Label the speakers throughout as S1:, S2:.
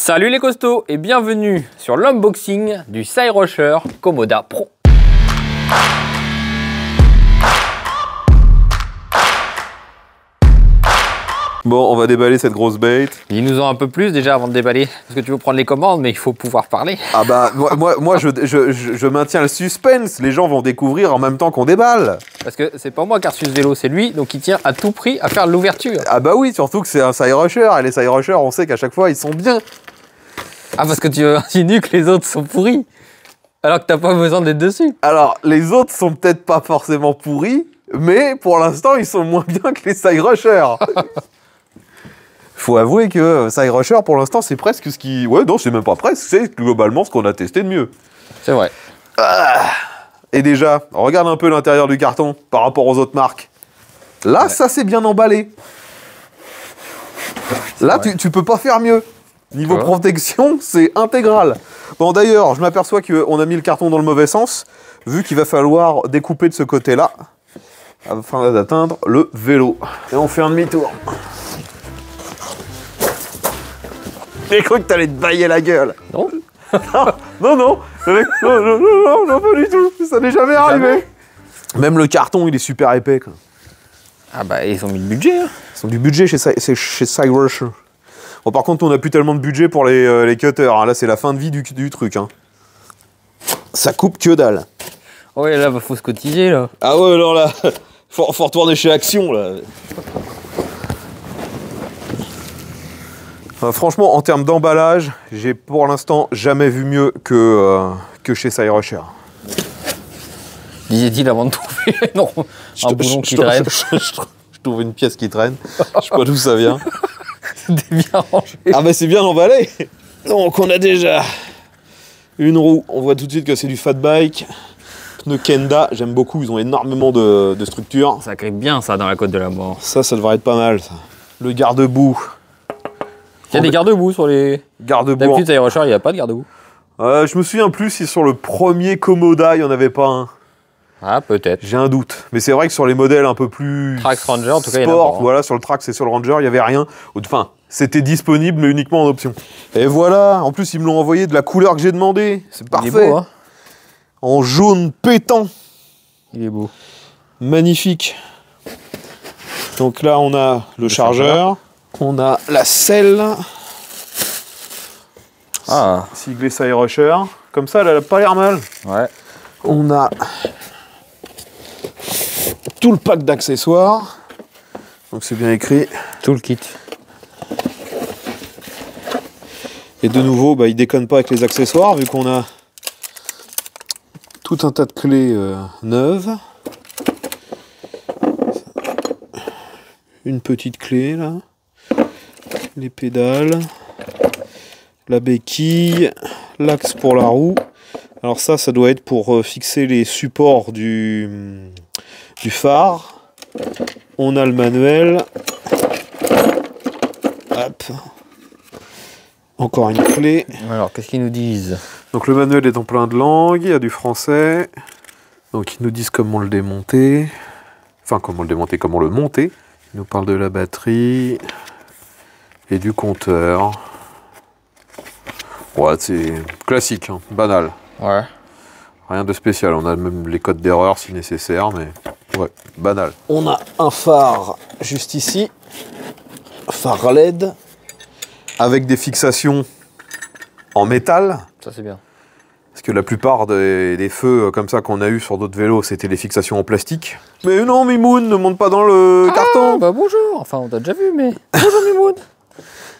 S1: Salut les costauds et bienvenue sur l'unboxing du Cyrusher Komoda Pro.
S2: Bon, on va déballer cette grosse bête.
S1: Ils nous ont un peu plus déjà avant de déballer, parce que tu veux prendre les commandes, mais il faut pouvoir parler.
S2: Ah bah, moi je maintiens le suspense. Les gens vont découvrir en même temps qu'on déballe.
S1: Parce que c'est pas moi qui ai reçu ce vélo, c'est lui, donc il tient à tout prix à faire l'ouverture.
S2: Ah bah oui, surtout que c'est un Cyrusher. Et les Cyrusher, on sait qu'à chaque fois, ils sont bien.
S1: Ah, parce que tu insinues que les autres sont pourris, alors que t'as pas besoin d'être dessus.
S2: Alors, les autres sont peut-être pas forcément pourris, mais pour l'instant, ils sont moins bien que les Cyrusher. Faut avouer que Cyrusher, pour l'instant, c'est presque ce qui... Ouais, non, c'est même pas presque, c'est globalement ce qu'on a testé de mieux.
S1: C'est vrai.
S2: Et déjà, regarde un peu l'intérieur du carton par rapport aux autres marques. Là, ouais. Ça, c'est bien emballé. Là, tu peux pas faire mieux. Niveau protection, c'est intégral. Bon, d'ailleurs, je m'aperçois qu'on a mis le carton dans le mauvais sens, vu qu'il va falloir découper de ce côté-là, afin d'atteindre le vélo. Et on fait un demi-tour. J'ai cru que t'allais te bailler la gueule.
S1: Non.
S2: Non, pas du tout. Ça n'est jamais arrivé. Même le carton, il est super épais, quoi.
S1: Ah bah, ils ont mis le budget. Hein.
S2: Ils ont du budget chez Cyrusher. Bon, par contre, on n'a plus tellement de budget pour les cutters. Hein. Là, c'est la fin de vie du truc. Hein. Ça coupe que dalle.
S1: Ouais, là, faut se cotiser, là.
S2: Ah ouais, alors là, faut retourner chez Action, là. Franchement, en termes d'emballage, j'ai pour l'instant jamais vu mieux que chez Cyrusher.
S1: Disait-il avant de trouver non, un boulon qui traîne.
S2: Je trouve une pièce qui traîne. Je sais pas d'où ça vient.
S1: C'est bien rangé.
S2: Ah bah c'est bien emballé. Donc on a déjà une roue. On voit tout de suite que c'est du fat bike. Pneus Kenda, j'aime beaucoup. Ils ont énormément de structure.
S1: Ça grippe bien ça dans la côte de la mort.
S2: Ça devrait être pas mal. Ça. Le garde-boue.
S1: Il y a des garde-boue sur les...
S2: Garde-boue.
S1: D'habitude, Cyrusher, il n'y a pas de garde-boue.
S2: Je me souviens plus si sur le premier Komoda, il n'y en avait pas un.
S1: Ah, peut-être.
S2: J'ai un doute. Mais c'est vrai que sur les modèles un peu plus...
S1: Trax Ranger, en tout cas, il y en a
S2: sport,
S1: pas, hein.
S2: Voilà, sur le Trax et sur le Ranger, il n'y avait rien. Enfin, c'était disponible, mais uniquement en option. Et voilà, en plus, ils me l'ont envoyé de la couleur que j'ai demandé. C'est parfait.
S1: Il est beau, hein.
S2: En jaune pétant.
S1: Il est beau.
S2: Magnifique. Donc là, on a le chargeur. On a la selle.
S1: Ah.
S2: Siglé Cyrusher. Comme ça, elle a pas l'air mal.
S1: Ouais.
S2: On a tout le pack d'accessoires. Donc c'est bien écrit.
S1: Tout le kit.
S2: Et de nouveau, bah, il déconne pas avec les accessoires, vu qu'on a tout un tas de clés neuves. Une petite clé là. Les pédales. La béquille. L'axe pour la roue. Alors ça doit être pour fixer les supports du phare. On a le manuel. Hop. Encore une clé.
S1: Alors, qu'est-ce qu'ils nous disent?
S2: Donc le manuel est en plein de langues, il y a du français. Donc ils nous disent comment le démonter. Enfin, comment le démonter, comment le monter. Ils nous parlent de la batterie et du compteur. Ouais, c'est classique, hein, banal.
S1: Ouais.
S2: Rien de spécial, on a même les codes d'erreur si nécessaire, mais ouais, banal. On a un phare juste ici, phare LED, avec des fixations en métal.
S1: Ça c'est bien.
S2: Parce que la plupart des feux comme ça qu'on a eu sur d'autres vélos, c'était des fixations en plastique. Mais non, Mimoun, ne monte pas dans le carton.
S1: Bah bonjour, enfin on t'a déjà vu, mais... Bonjour Mimoun.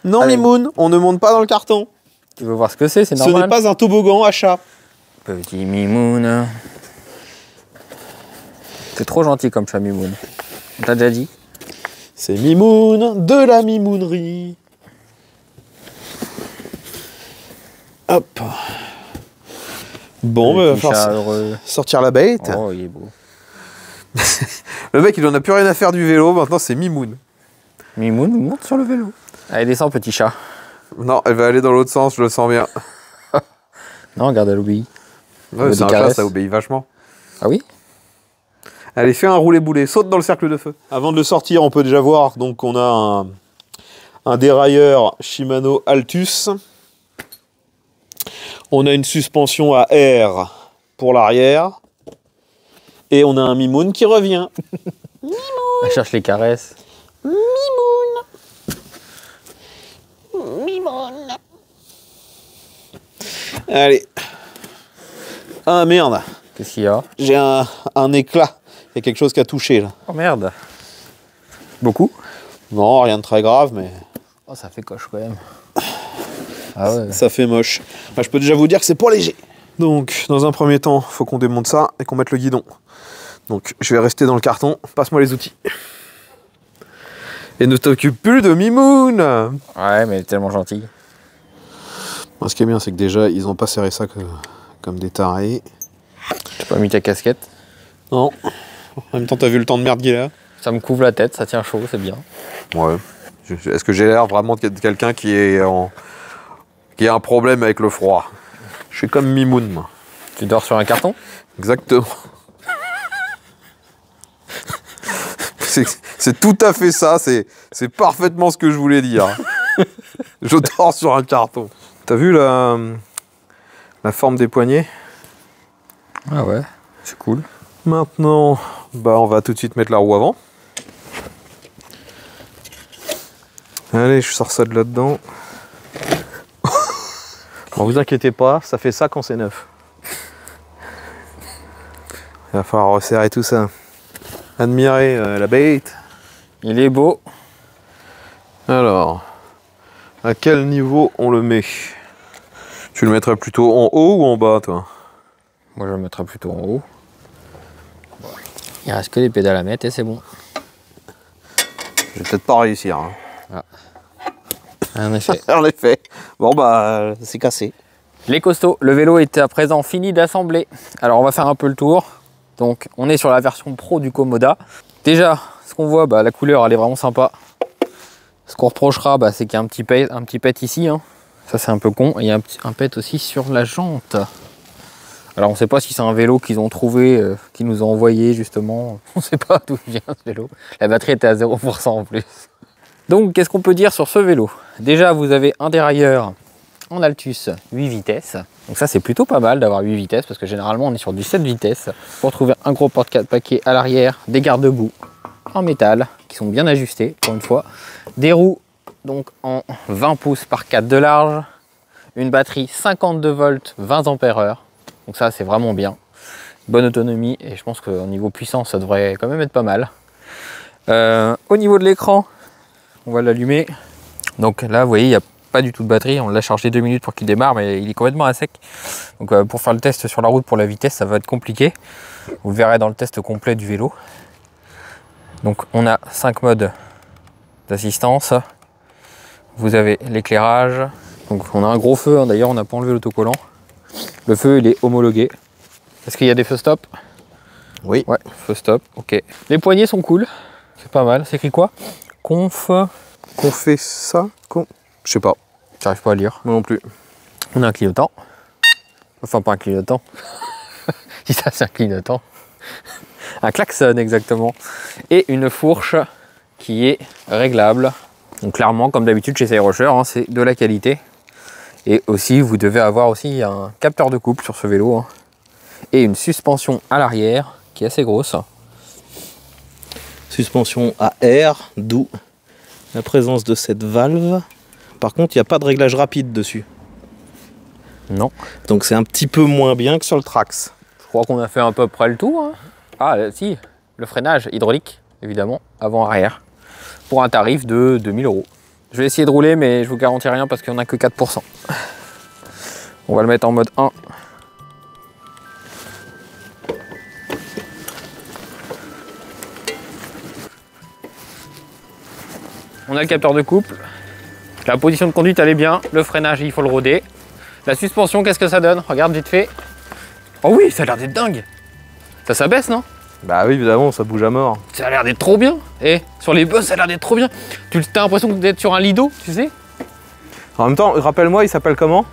S2: Non, allez. Mimoun, on ne monte pas dans le carton.
S1: Tu veux voir ce que c'est normal.
S2: Ce n'est pas un toboggan à chat.
S1: Petit Mimoun. C'est trop gentil comme chat Mimoun. On t'a déjà dit.
S2: C'est Mimoun, de la mimounerie. Hop. Bon, bah, va falloir sortir la bête.
S1: Oh, il est beau.
S2: Le mec, il en a plus rien à faire du vélo, maintenant c'est Mimoun.
S1: Mimoun monte sur le vélo. Allez, descends, petit chat.
S2: Non, elle va aller dans l'autre sens, je le sens bien.
S1: Non, regarde, elle obéit.
S2: Ouais, c'est un chat, ça obéit vachement.
S1: Ah oui?
S2: Allez, fais un roulé-boulé, saute dans le cercle de feu. Avant de le sortir, on peut déjà voir, donc on a un dérailleur Shimano Altus On a une suspension à air pour l'arrière. Et on a un Mimoun qui revient.
S1: Elle cherche les caresses.
S3: Mimoun.
S2: Allez. Ah merde.
S1: Qu'est-ce qu'il y a?
S2: J'ai un éclat. Il y a quelque chose qui a touché là.
S1: Oh merde. Beaucoup?
S2: Non, rien de très grave, mais
S1: Oh, ça fait coche quand même. Ah ouais.
S2: ça fait moche. Enfin, je peux déjà vous dire que c'est pas léger. Donc, dans un premier temps, faut qu'on démonte ça et qu'on mette le guidon. Donc, je vais rester dans le carton. Passe-moi les outils. Et ne t'occupe plus de Mimoun.
S1: Ouais, mais elle est tellement gentille.
S2: Ce qui est bien, c'est que déjà, ils ont pas serré ça comme des tarés.
S1: T'as pas mis ta casquette?
S2: Non. En même temps, t'as vu le temps de merde qu'il a?
S1: Ça me couvre la tête, ça tient chaud, c'est bien.
S2: Ouais. Est-ce que j'ai l'air vraiment de quelqu'un qui a un problème avec le froid? Je suis comme Mimoun, moi.
S1: Tu dors sur un carton?
S2: Exactement. C'est tout à fait ça, c'est parfaitement ce que je voulais dire. Je dors sur un carton. T'as vu la forme des poignets?
S1: Ah ouais, c'est cool.
S2: Maintenant, bah on va tout de suite mettre la roue avant. Allez, je sors ça de là-dedans. Bon, vous inquiétez pas, ça fait ça quand c'est neuf. Il va falloir resserrer tout ça. Admirer la bête.
S1: Il est beau.
S2: Alors, à quel niveau on le met? Tu le mettrais plutôt en haut ou en bas, toi?
S1: Moi, je le mettrai plutôt en haut. Il reste que les pédales à mettre et c'est bon.
S2: Je vais peut-être pas réussir. Hein.
S1: En effet.
S2: En effet. Bon, bah, c'est cassé.
S1: Les costauds, le vélo est à présent fini d'assembler. Alors, on va faire un peu le tour. Donc, on est sur la version pro du Komoda. Déjà, ce qu'on voit, bah, la couleur, elle est vraiment sympa. Ce qu'on reprochera, bah, c'est qu'il y a un petit pet ici. Hein. Ça, c'est un peu con. Et il y a un pet aussi sur la jante. Alors, on ne sait pas si c'est un vélo qu'ils ont trouvé, qu'ils nous ont envoyé, justement. On ne sait pas d'où vient ce vélo. La batterie était à 0% en plus. Donc, qu'est-ce qu'on peut dire sur ce vélo? Déjà, vous avez un dérailleur en Altus 8 vitesses. Donc ça, c'est plutôt pas mal d'avoir 8 vitesses parce que généralement, on est sur du 7 vitesses. Pour trouver un gros porte-4 paquet à l'arrière, des garde-boue en métal qui sont bien ajustés, pour une fois. Des roues donc en 20 pouces par 4 de large. Une batterie 52 volts, 20 ampères-heure. Donc ça, c'est vraiment bien. Bonne autonomie et je pense qu'au niveau puissance, ça devrait quand même être pas mal. Au niveau de l'écran, on va l'allumer. Donc là, vous voyez, il n'y a pas du tout de batterie. On l'a chargé 2 minutes pour qu'il démarre, mais il est complètement à sec. Donc pour faire le test sur la route pour la vitesse, ça va être compliqué. Vous le verrez dans le test complet du vélo. Donc on a 5 modes d'assistance. Vous avez l'éclairage. Donc on a un gros feu, hein. D'ailleurs on n'a pas enlevé l'autocollant. Le feu il est homologué. Est-ce qu'il y a des feux stop?
S2: Oui.
S1: Ouais, feu stop, ok. Les poignées sont cool. C'est pas mal. C'est écrit quoi? Conf.
S2: Qu'on fait ça? Je sais pas.
S1: J'arrive pas à lire.
S2: Moi non plus.
S1: On a un clignotant. Enfin, pas un clignotant. Si ça, c'est un clignotant. Un klaxon, exactement. Et une fourche qui est réglable. Donc, clairement, comme d'habitude chez Cyrocher, hein, c'est de la qualité. Et aussi, vous devez avoir aussi un capteur de couple sur ce vélo. Hein. Et une suspension à l'arrière qui est assez grosse.
S3: Suspension à air, d'où la présence de cette valve. Par contre, il n'y a pas de réglage rapide dessus.
S1: Non.
S3: Donc c'est un petit peu moins bien que sur le Trax.
S1: Je crois qu'on a fait à peu près le tour. Hein. Ah, si, le freinage hydraulique, évidemment, avant-arrière, pour un tarif de 2000 €. Je vais essayer de rouler, mais je vous garantis rien parce qu'il n'y en a que 4%. On va le mettre en mode 1. On a le capteur de couple. La position de conduite, elle est bien. Le freinage, il faut le roder. La suspension, qu'est-ce que ça donne? Regarde vite fait. Oh oui, ça a l'air d'être dingue. Ça s'abaisse, non?
S2: Bah oui, évidemment, ça bouge à mort.
S1: Ça a l'air d'être trop bien. Et sur les bus, ça a l'air d'être trop bien. Tu as l'impression d'être sur un Lido, tu sais?
S2: En même temps, rappelle-moi, il s'appelle comment?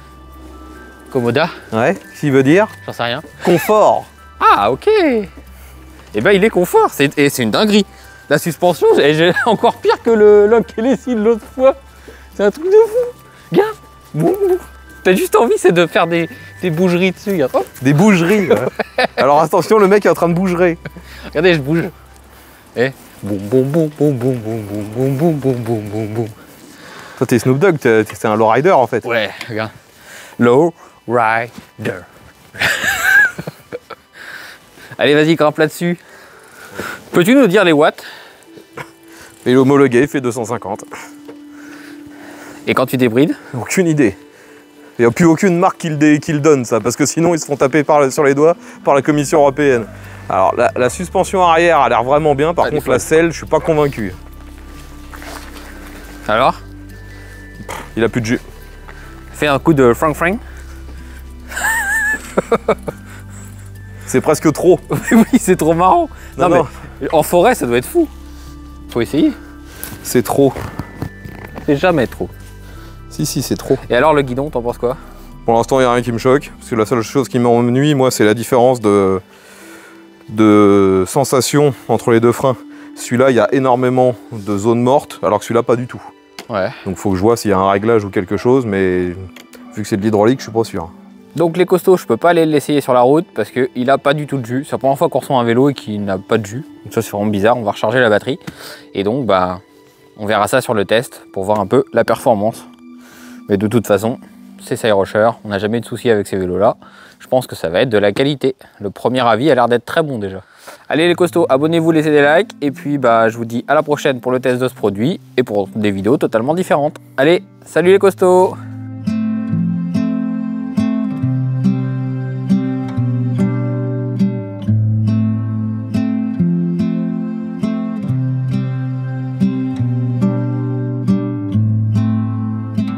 S1: Komoda,
S2: Ouais, s'il veut dire
S1: j'en sais rien.
S2: confort.
S1: Ah, ok. Et ben, il est confort. Et c'est une dinguerie. La suspension, j'ai encore pire que le lock et les cils l'autre fois. C'est un truc de fou. Regarde. Boum, boum. T'as juste envie, c'est de faire des bougeries dessus. Regarde. Oh,
S2: Des bougeries. Alors attention, le mec est en train de bougerer.
S1: regardez, je bouge. Et boum boum boum boum boum boum boum boum boum boum boum boum boum.
S2: Toi, t'es Snoop Dogg, c'est un lowrider en fait.
S1: Ouais, regarde. Low rider. Allez, vas-y, grimpe là-dessus. Peux-tu nous dire les watts?
S2: Et l'homologué fait 250.
S1: Et quand tu débrides?
S2: Aucune idée. Il n'y a plus aucune marque qui le donne, ça, parce que sinon ils se font taper sur les doigts par la Commission européenne. Alors la suspension arrière a l'air vraiment bien, par contre la selle, je suis pas convaincu.
S1: Alors?
S2: Il a plus de jus.
S1: Fais un coup de Frank.
S2: C'est presque trop.
S1: Oui, c'est trop marrant.
S2: Non,
S1: mais en forêt, ça doit être fou. Faut essayer.
S2: C'est trop.
S1: C'est jamais trop.
S2: Si, c'est trop.
S1: Et alors, le guidon, t'en penses quoi?
S2: Pour l'instant, il n'y a rien qui me choque, parce que la seule chose qui m'ennuie, moi, c'est la différence de sensation entre les deux freins. Celui-là, il y a énormément de zones mortes, alors que celui-là, pas du tout.
S1: Ouais.
S2: Donc, il faut que je vois s'il y a un réglage ou quelque chose, mais vu que c'est de l'hydraulique, je suis pas sûr.
S1: Donc les costauds, je peux pas aller l'essayer sur la route parce qu'il a pas du tout de jus. C'est la première fois qu'on reçoit un vélo et qu'il n'a pas de jus. Donc ça, c'est vraiment bizarre. On va recharger la batterie. Et donc, bah, on verra ça sur le test pour voir un peu la performance. Mais de toute façon, c'est Cyrusher. On n'a jamais eu de soucis avec ces vélos-là. Je pense que ça va être de la qualité. Le premier avis a l'air d'être très bon déjà. Allez les costauds, abonnez-vous, laissez des likes. Et puis, bah, je vous dis à la prochaine pour le test de ce produit et pour des vidéos totalement différentes. Allez, salut les costauds!